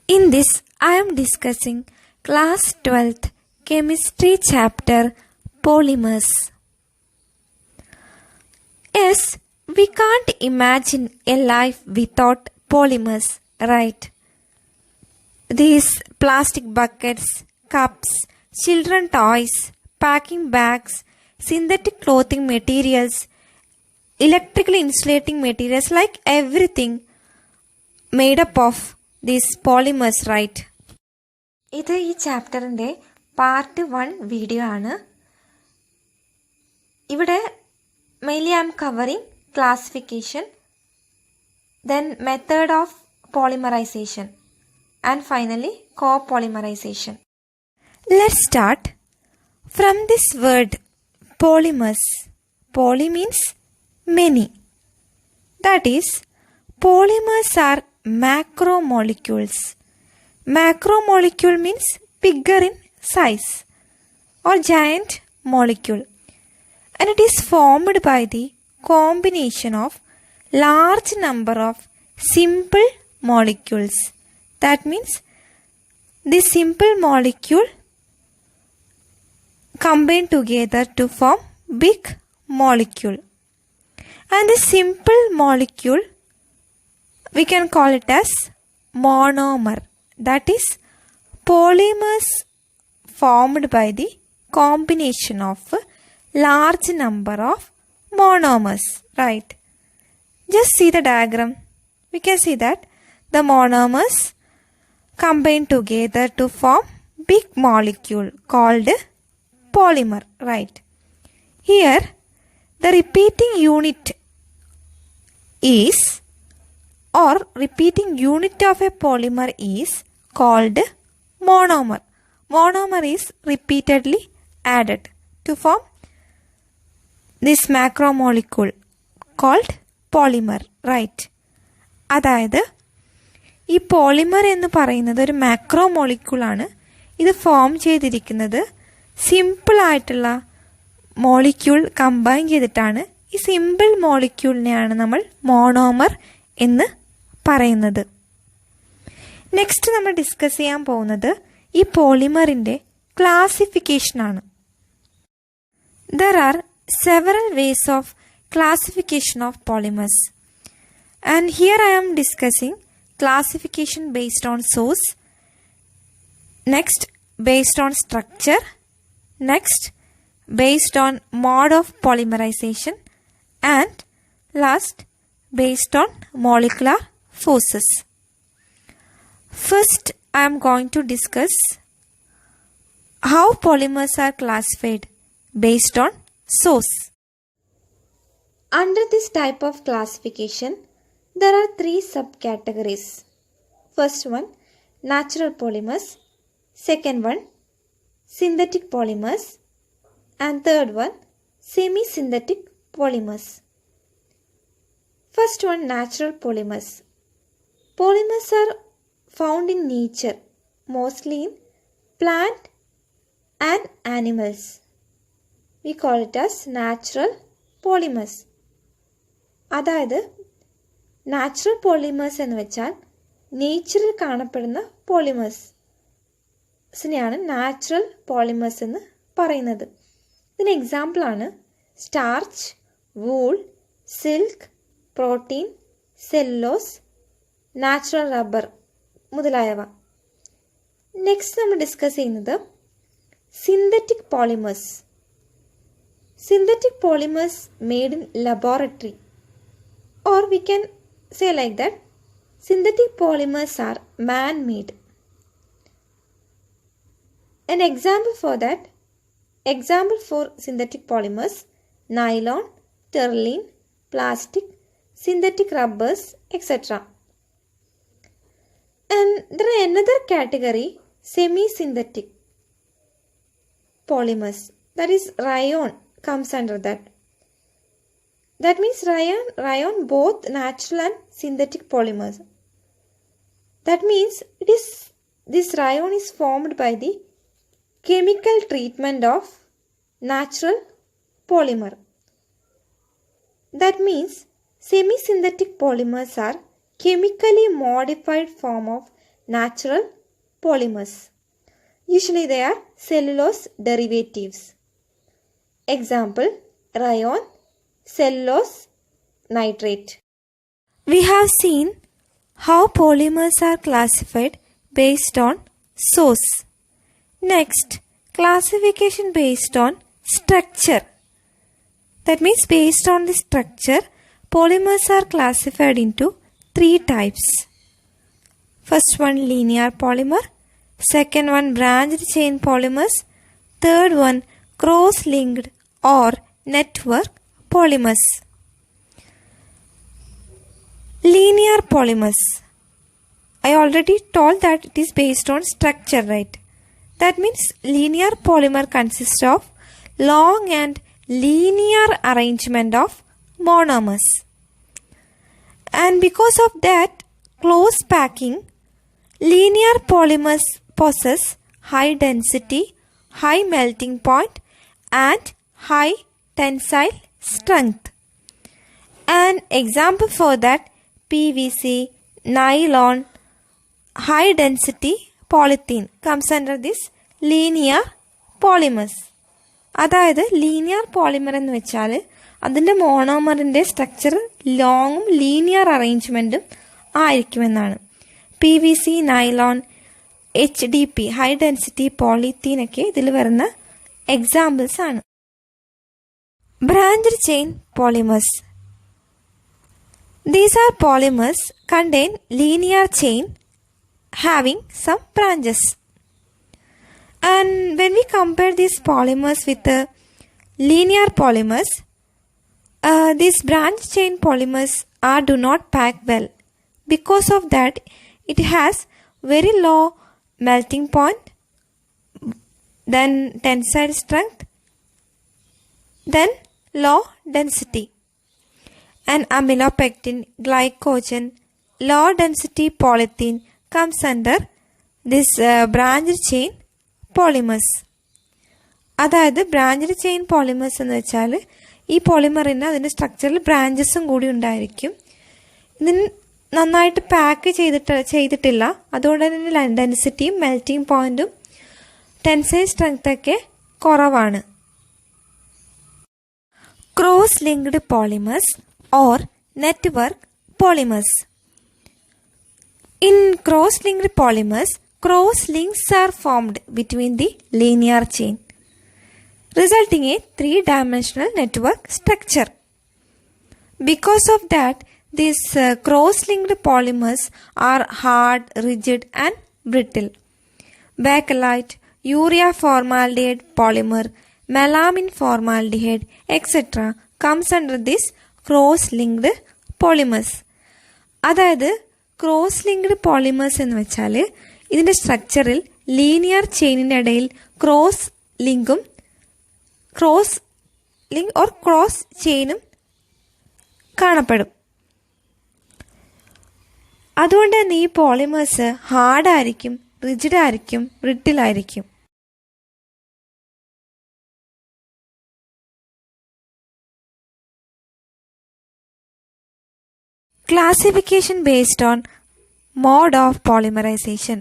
In this, I am discussing class 12th chemistry chapter polymers. Yes, we can't imagine a life without polymers, right? These plastic buckets, cups, children toys, packing bags, synthetic clothing materials, electrically insulating materials, like everything made up of these polymers, right? ഇത് ഈ ചാപ്റ്ററിൻ്റെ part 1 video ആണ്. ഇവിടെ mainly I am covering classification, then method of polymerisation and finally copolymerisation. Let's start from this word polymers. Poly means many. That is, polymers are macromolecules. Macromolecule means bigger in size or giant molecule, and it is formed by the combination of large number of simple molecules. That means the simple molecule combine together to form big molecule, and the simple molecule we can call it as monomer. That is, polymers formed by the combination of large number of monomers, right? Just see the diagram. We can see that the monomers combine together to form big molecule called polymer, right? Here the repeating unit is, or repeating unit of a polymer is called monomer. Monomer is repeatedly added to form this macromolecule called polymer, right? അതായത് ഈ polymer എന്ന് പറയുന്നത് ഒരു macromolecule ആണ്. ഇത് form ചെയ്തിരിക്കുന്നത് simple ആയിട്ടുള്ള molecule combine ചെയ്തിട്ടാണ്. ഈ സിമ്പിൾ മോളിക്യൂളിനെയാണ് നമ്മൾ മോണോമർ എന്ന് പറയുന്നത്. നെക്സ്റ്റ് നമ്മൾ ഡിസ്കസ് ചെയ്യാൻ പോകുന്നത് ഈ പോളിമറിൻ്റെ ക്ലാസിഫിക്കേഷനാണ്. There are several ways of classification of polymers, and here I am discussing classification based on source, next based on structure, next based on mode of polymerization, and last based on molecular forces. First, I am going to discuss how polymers are classified based on source. Under this type of classification, there are 3 subcategories. First one, natural polymers. Second one, synthetic polymers. And third one, semi-synthetic polymers. First one, natural polymers. Polymers are found in nature, mostly in plant and animals. We call it as natural polymers. അതായത് natural polymers എന്ന് വെച്ചാൽ നേച്ചറിൽ കാണപ്പെടുന്ന പോളിമേഴ്സിനെയാണ് natural polymers എന്ന് പറയുന്നത്. ഇതിന് എക്സാമ്പിളാണ് starch, wool, silk, protein, cellulose, natural rubber മുതലായവ. Next നമ്മൾ ഡിസ്കസ് ചെയ്യുന്നത് synthetic polymers. Synthetic polymers made in laboratory, or we can say like that synthetic polymers are man made. An example for synthetic polymers: nylon, terylene, plastic, synthetic rubbers, etc. And there are another category, semi-synthetic polymers. That is, rayon comes under that. That means rayon both natural and synthetic polymers. That means this rayon is formed by the chemical treatment of natural polymer. That means semi-synthetic polymers are chemically modified form of natural polymers. Usually they are cellulose derivatives. Example, rayon, cellulose nitrate. We have seen how polymers are classified based on source. Next, classification based on structure. That means based on the structure, polymers are classified into 3 types. First one, linear polymer. Second one, branched chain polymers. Third one, cross-linked or network polymers. Linear polymers. I already told that it is based on structure, right? That means linear polymer consists of long and linear arrangement of monomers. And because of that close packing, linear polymers possess high density, high melting point and high tensile strength. An example for that, PVC, nylon, high density polythene comes under this linear polymers. അതായത് linear polymer എന്ന് വെച്ചാൽ അതിൻ്റെ മോണോമറിൻ്റെ structure ലോങ്ങും linear അറേഞ്ച്മെൻറ്റും ആയിരിക്കുമെന്നാണ്. PVC, nylon, HDP, high density പോളിത്തീനൊക്കെ ഇതിൽ വരുന്ന എക്സാമ്പിൾസ് ആണ്. Branched chain polymers. These are polymers contain linear chain having some branches. And when we compare these polymers with the linear polymers, these branch chain polymers do not pack well. Because of that, it has very low melting point, then tensile strength, then low density. And amylopectin, glycogen, low density polythene comes under this branched chain polymers. അതായത് branched chain polymers എന്ന് വെച്ചാൽ ഈ പോളിമറിന് അതിൻ്റെ സ്ട്രക്ചറിൽ ബ്രാഞ്ചസും കൂടി ഉണ്ടായിരിക്കും. ഇതിന് നന്നായിട്ട് പാക്ക് ചെയ്തിട്ടില്ല, അതുകൊണ്ട് തന്നെ ഡെൻസിറ്റിയും മെൽറ്റിംഗ് പോയിന്റും ടെൻസൈൽ സ്ട്രെങ്ത്തൊക്കെ കുറവാണ്. Cross linked polymers or network polymers. In cross-linked polymers, cross links are formed between the linear chain, resulting in 3-dimensional network structure. Because of that, these cross-linked polymers are hard, rigid and brittle. Bakelite, urea formaldehyde polymer, melamine formaldehyde, etc. comes under this cross-linked polymers. അതായത് cross-linked polymers എന്ന് വെച്ചാൽ ഇതിൻ്റെ സ്ട്രക്ചറിൽ linear ചെയിനിൻ്റെ ഇടയിൽ cross link or cross ചെയിനും കാണപ്പെടും. അതുകൊണ്ട് തന്നെ ഈ polymers ഹാർഡായിരിക്കും, റിജിഡായിരിക്കും, ബ്രിട്ടിലായിരിക്കും. Classification based on mode of polymerization.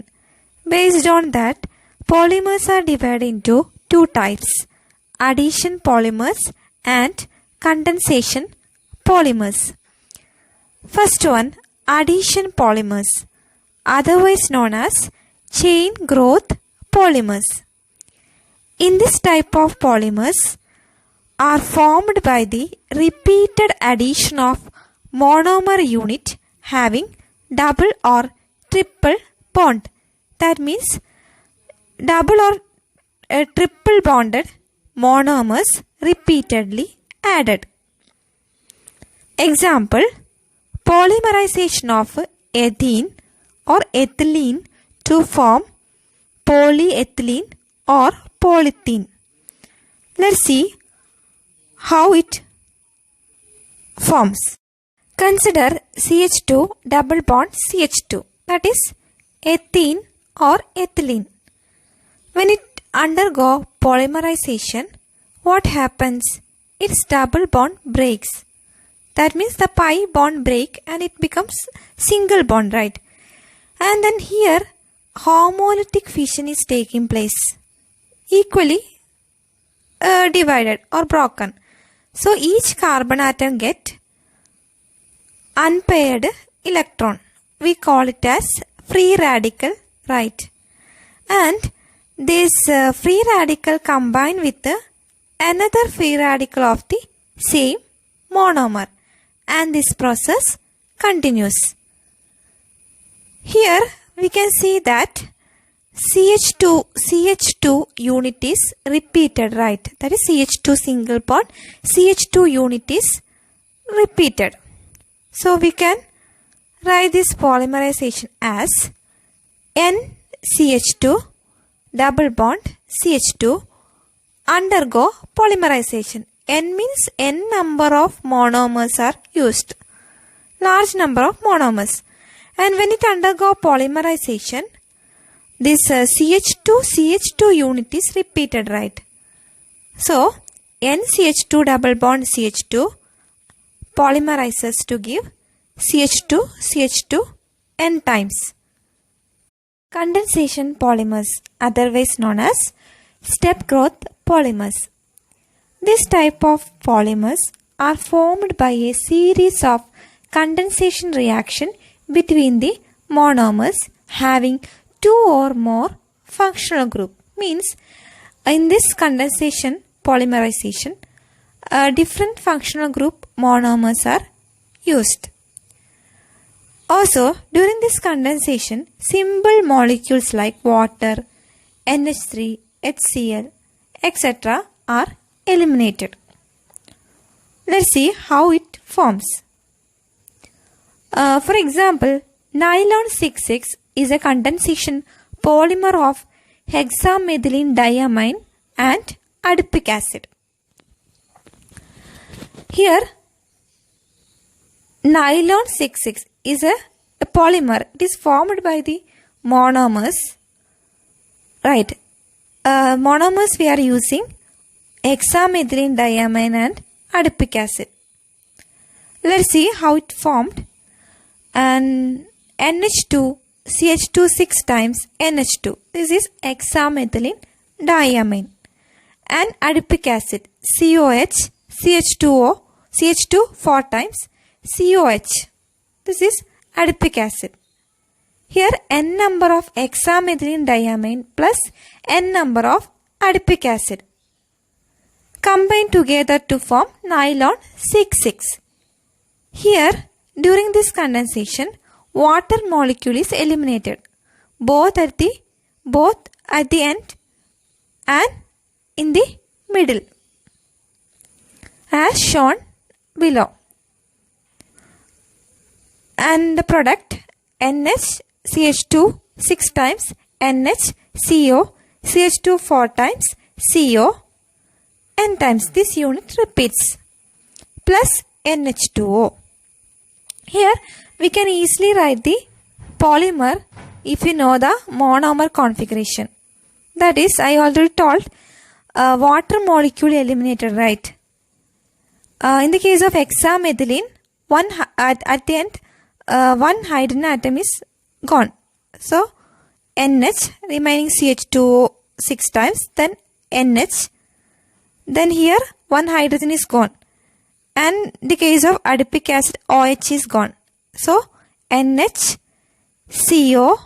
Based on that, polymers are divided into 2 types: addition polymers and condensation polymers. First one, addition polymers, otherwise known as chain growth polymers. In this type of polymers are formed by the repeated addition of monomer unit having double or triple bond. That means double or triple bonded monomers repeatedly added. Example, polymerization of ethene or ethylene to form polyethylene or polythene. Let's see how it forms. Consider CH2 double bond CH2, that is ethene or ethylene. When it undergo polymerization, what happens? Its double bond breaks. That means the pi bond break and it becomes single bond, right? And then here homolytic fission is taking place, equally divided or broken. So each carbon atom get unpaired electron. We call it as free radical, right? And this free radical combine with another free radical of the same monomer, and this process continues. Here we can see that CH2 unit is repeated, right? That is CH2 single bond, CH2 unit is repeated. So we can write this polymerization as NCH2 double bond CH2 undergo polymerization. N means N number of monomers are used. Large number of monomers. And when it undergo polymerization, this CH2 unit is repeated, right? So, NCH2 double bond CH2 polymerizes to give CH2 N times. Condensation polymers, otherwise known as step growth polymers. This type of polymers are formed by a series of condensation reaction between the monomers having two or more functional group. Means in this condensation polymerization, different functional group monomers are used. Also, during this condensation, simple molecules like water, NH3, HCl, etc. are eliminated. Let's see how it forms. For example, nylon 6,6 is a condensation polymer of hexamethylene diamine and adipic acid. Here, nylon 6,6 is a polymer. It is formed by the monomers. Right. Monomers we are using hexamethylene diamine and adipic acid. Let's see how it formed. And NH2, CH2 6 times NH2. This is hexamethylene diamine. And adipic acid, COH, CH2O, CH2 4 times COH. This is adipic acid. Here N number of hexamethylene diamine plus N number of adipic acid combine together to form nylon 6,6. Here, during this condensation, water molecule is eliminated, both at the end and in the middle, as shown below. And the product NHCH2 6 times NHCO, CH2 4 times CO, N times this unit repeats, plus NH2O. Here we can easily write the polymer if you know the monomer configuration. That is, I already told, water molecule eliminated, right? In the case of hexamethylene, at the end, one hydrogen atom is gone. So, NH remaining CH2 6 times, then NH. Then here one hydrogen is gone. And in the case of adipic acid, OH is gone. So, NH, CO,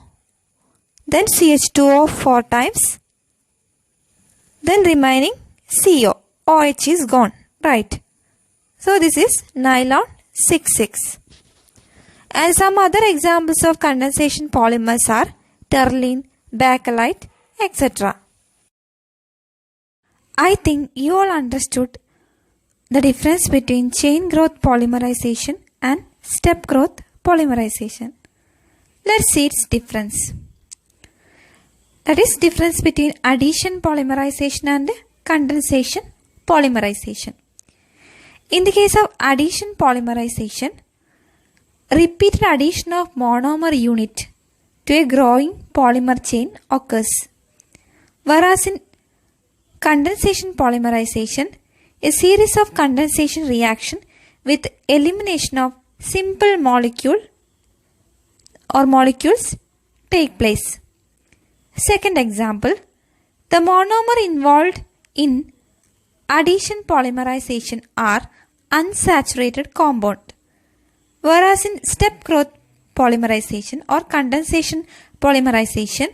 then CH2O 4 times, then remaining CO, OH is gone, right? So, this is nylon 6,6. And some other examples of condensation polymers are terline, bakelite, etc. I think you all understood the difference between chain growth polymerization and step growth polymerization. Let's see its difference. That is difference between addition polymerization and condensation polymerization. In the case of addition polymerization, repeated addition of monomer unit to a growing polymer chain occurs. Whereas in condensation polymerization, a series of condensation reaction with elimination of simple molecule or molecules take place. Second example, the monomer involved in addition polymerization are unsaturated compound, whereas in step growth polymerization or condensation polymerization,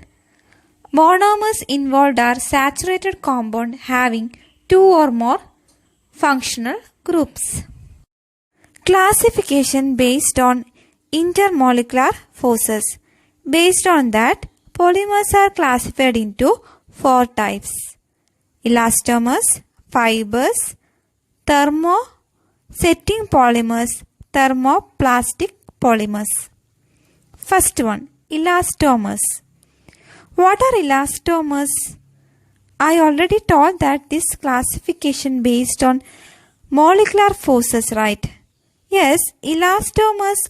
monomers involved are saturated compound having two or more functional groups. Classification based on intermolecular forces. Based on that, polymers are classified into four types: elastomers, fibers, thermosetting polymers, thermoplastic polymers. First one, elastomers. What are elastomers? I already told that this classification based on molecular forces, right? Yes, elastomers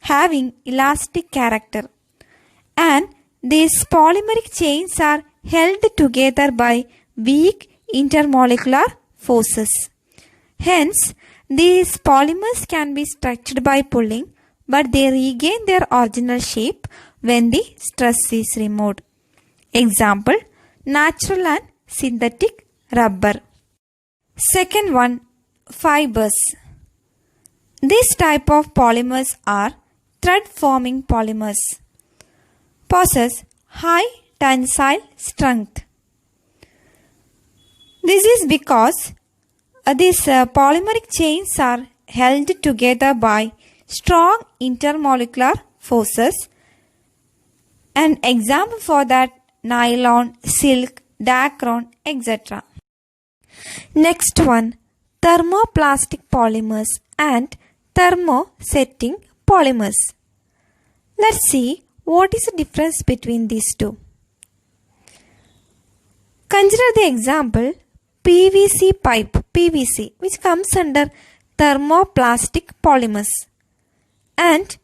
having elastic character, and these polymeric chains are held together by weak intermolecular forces. Hence, these polymers can be stretched by pulling, but they regain their original shape when the stress is removed. Example, natural and synthetic rubber. Second one, fibers. This type of polymers are thread-forming polymers, possess high tensile strength. This is because these polymeric chains are held together by strong intermolecular forces. An example for that, nylon, silk, dacron, etc. Next one, thermoplastic polymers and thermosetting polymers. Let's see what is the difference between these two. Consider the example PVC pipe, PVC, which comes under thermoplastic polymers, and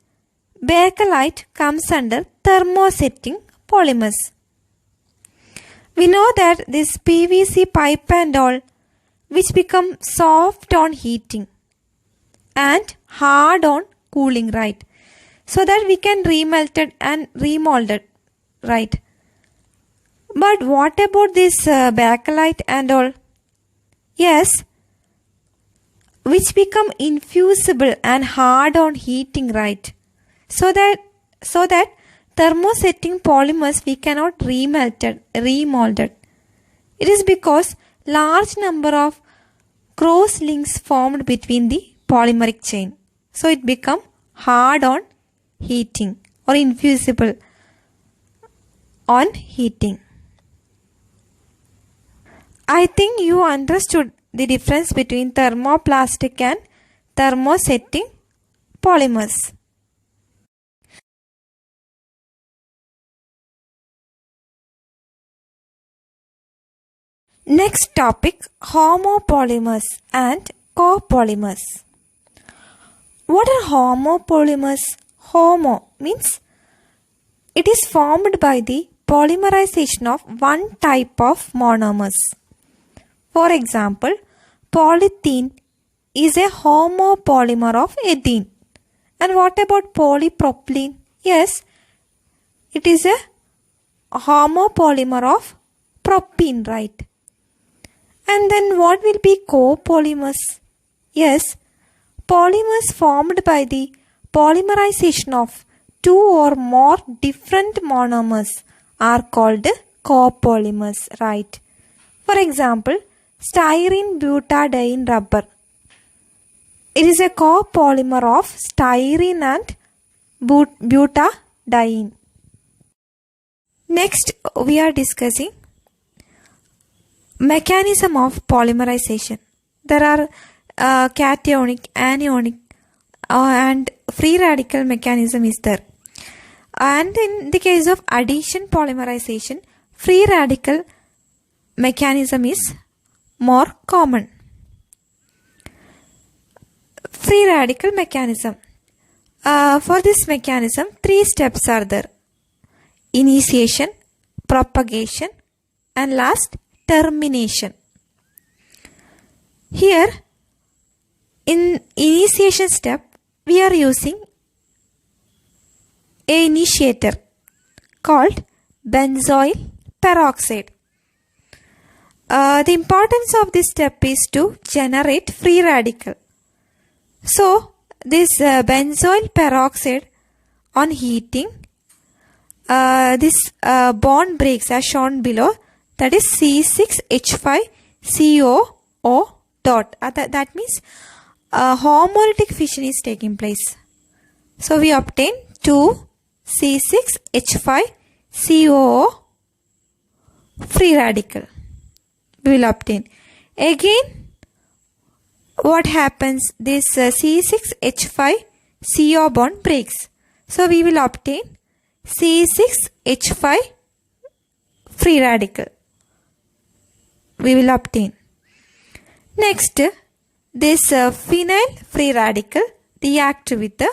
bakelite comes under thermosetting polymers. We know that this PVC pipe and all, which become soft on heating and hard on cooling, right? So that we can remelt it and remold it, right? But what about this bakelite and all? Yes, which become infusible and hard on heating, right? So that thermosetting polymers we cannot remelt it, remold it. It is because large number of cross links formed between the polymeric chain. So it become hard on heating or infusible on heating. I think you understood the difference between thermoplastic and thermosetting polymers. Next topic, homopolymers and copolymers. What are homopolymers? Homo means it is formed by the polymerization of one type of monomers. For example, polythene is a homopolymer of ethene. And what about polypropylene? Yes, it is a homopolymer of propene, right? And then what will be copolymers? Yes, polymers formed by the polymerization of two or more different monomers are called copolymers, right? For example, styrene butadiene rubber. It is a copolymer of styrene and butadiene. Next, we are discussing mechanism of polymerization. There are cationic, anionic, and free radical mechanism is there. And in the case of addition polymerization, free radical mechanism is more common. Free radical mechanism. For this mechanism, 3 steps are there: initiation, propagation, and last termination. Here, in initiation step, we are using an initiator called benzoyl peroxide. The importance of this step is to generate free radical. So, this benzoyl peroxide on heating, this bond breaks as shown below, that is C6H5COO dot. That means homolytic fission is taking place. So, we obtain 2 C6H5COO free radical. We will obtain. Again, what happens? This C6H5CO bond breaks. So, we will obtain C6H5 free radical. We will obtain. Next, this phenyl free radical react with the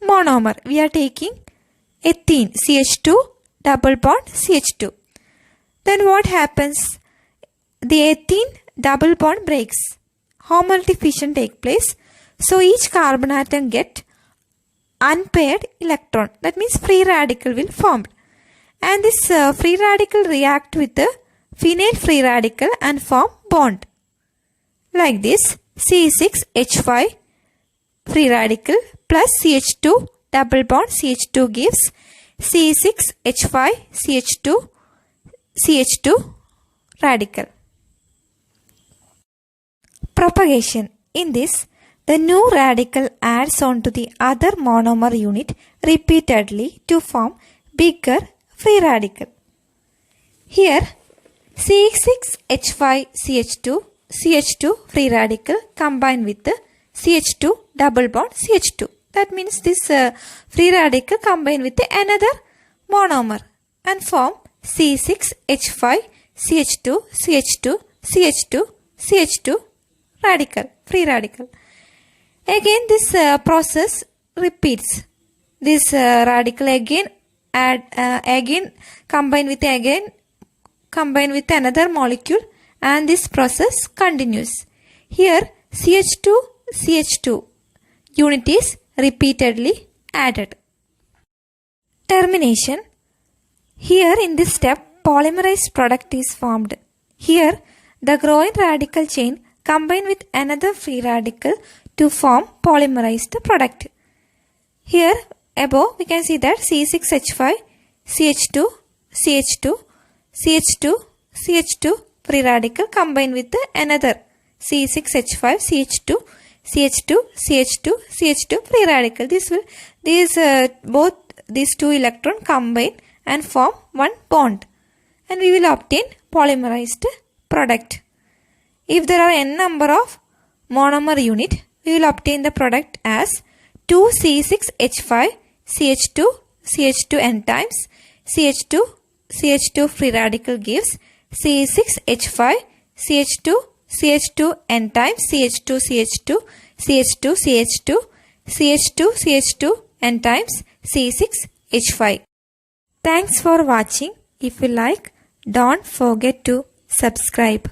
monomer. We are taking ethene CH2 double bond CH2. Then what happens? The ethene double bond breaks. Homolytic fission takes place. So each carbon atom get unpaired electron. That means free radical will form. And this free radical react with the phenyl free radical and form bond. Like this, C6H5 free radical plus CH2 double bond CH2 gives C6H5 CH2 radical. Propagation. In this, the new radical adds on to the other monomer unit repeatedly to form bigger free radical. Here, C6H5CH2 free radical combine with the CH2 double bond CH2. That means this free radical combine with another monomer and form C6H5CH2 radical, free radical. Again, this process repeats. This radical again combine with another molecule, and this process continues. Here, CH2 unit is repeatedly added. Termination. Here in this step, polymerized product is formed. Here, the growing radical chain combine with another free radical to form polymerized product. Here above we can see that C6H5 CH2 free radical combine with another C6H5 CH2 free radical. These two electron combine and form one bond, and we will obtain polymerized product. If there are n number of monomer unit, we will obtain the product as 2C6H5 CH2 n times CH2 free radical gives C6H5 CH2 n times CH2 n times C6H5. Thanks for watching. If you like, don't forget to subscribe.